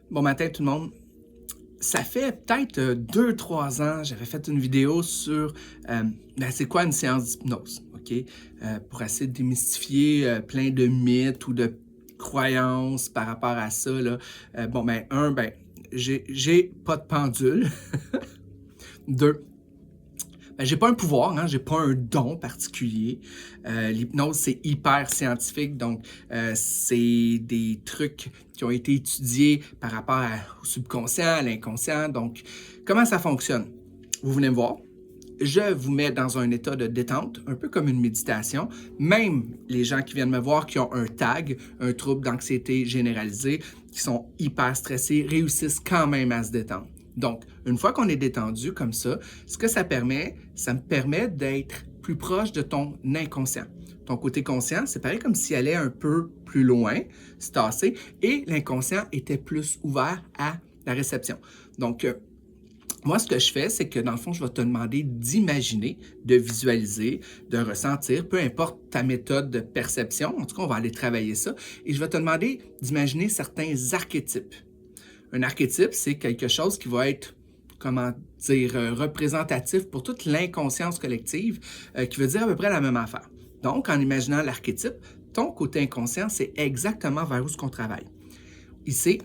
Bon matin tout le monde. Ça fait peut-être 2-3 ans, j'avais fait une vidéo sur c'est quoi une séance d'hypnose, OK? Pour essayer de démystifier plein de mythes ou de croyances par rapport à ça. Là. J'ai pas de pendule. Deux, j'ai pas un pouvoir, hein, j'ai pas un don particulier. L'hypnose, c'est hyper scientifique, donc c'est des trucs qui ont été étudiés par rapport au subconscient, à l'inconscient. Donc, comment ça fonctionne? Vous venez me voir, je vous mets dans un état de détente, un peu comme une méditation. Même les gens qui viennent me voir qui ont un TAG, un trouble d'anxiété généralisée, qui sont hyper stressés, réussissent quand même à se détendre. Donc, une fois qu'on est détendu comme ça, ce que ça me permet d'être plus proche de ton inconscient. Ton côté conscient, c'est pareil comme s'il allait un peu plus loin, se tasser, et l'inconscient était plus ouvert à la réception. Donc, moi, ce que je fais, c'est que dans le fond, je vais te demander d'imaginer, de visualiser, de ressentir, peu importe ta méthode de perception. En tout cas, on va aller travailler ça. Et je vais te demander d'imaginer certains archétypes. Un archétype, c'est quelque chose qui va être, comment dire, représentatif pour toute l'inconscience collective, qui veut dire à peu près la même affaire. Donc, en imaginant l'archétype, ton côté inconscient, c'est exactement vers où ce qu'on travaille. Il sait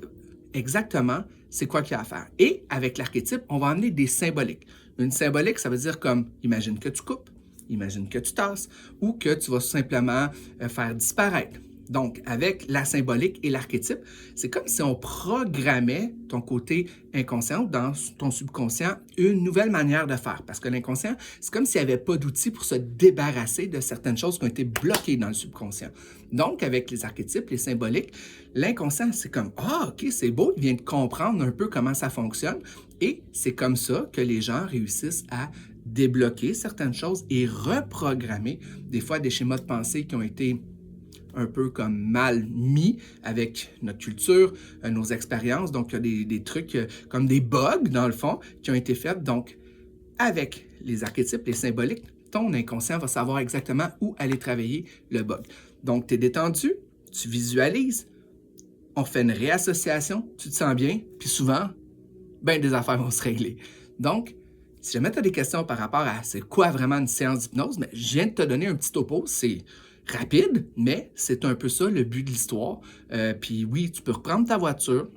exactement c'est quoi qu'il y a à faire. Et avec l'archétype, on va amener des symboliques. Une symbolique, ça veut dire comme, imagine que tu coupes, imagine que tu tasses, ou que tu vas simplement faire disparaître. Donc, avec la symbolique et l'archétype, c'est comme si on programmait ton côté inconscient, dans ton subconscient, une nouvelle manière de faire. Parce que l'inconscient, c'est comme s'il n'y avait pas d'outils pour se débarrasser de certaines choses qui ont été bloquées dans le subconscient. Donc, avec les archétypes, les symboliques, l'inconscient, c'est comme « Ah, OK, c'est beau, il vient de comprendre un peu comment ça fonctionne. » Et c'est comme ça que les gens réussissent à débloquer certaines choses et reprogrammer des fois des schémas de pensée qui ont été un peu comme mal mis avec notre culture, nos expériences. Donc, il y a des trucs comme des bugs, dans le fond, qui ont été faits. Donc, avec les archétypes, les symboliques, ton inconscient va savoir exactement où aller travailler le bug. Donc, tu es détendu, tu visualises, on fait une réassociation, tu te sens bien, puis souvent, des affaires vont se régler. Donc, si jamais tu as des questions par rapport à c'est quoi vraiment une séance d'hypnose, je viens de te donner un petit topo, c'est rapide, mais c'est un peu ça le but de l'histoire. Puis oui, tu peux reprendre ta voiture,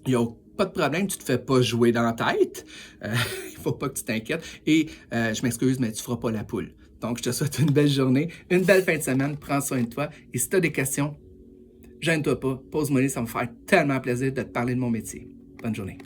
il n'y a pas de problème, tu ne te fais pas jouer dans la tête, il ne faut pas que tu t'inquiètes, et je m'excuse, mais tu ne feras pas la poule. Donc, je te souhaite une belle journée, une belle fin de semaine, prends soin de toi, et si tu as des questions, gêne-toi pas, pose-moi les, ça me fait tellement plaisir de te parler de mon métier. Bonne journée.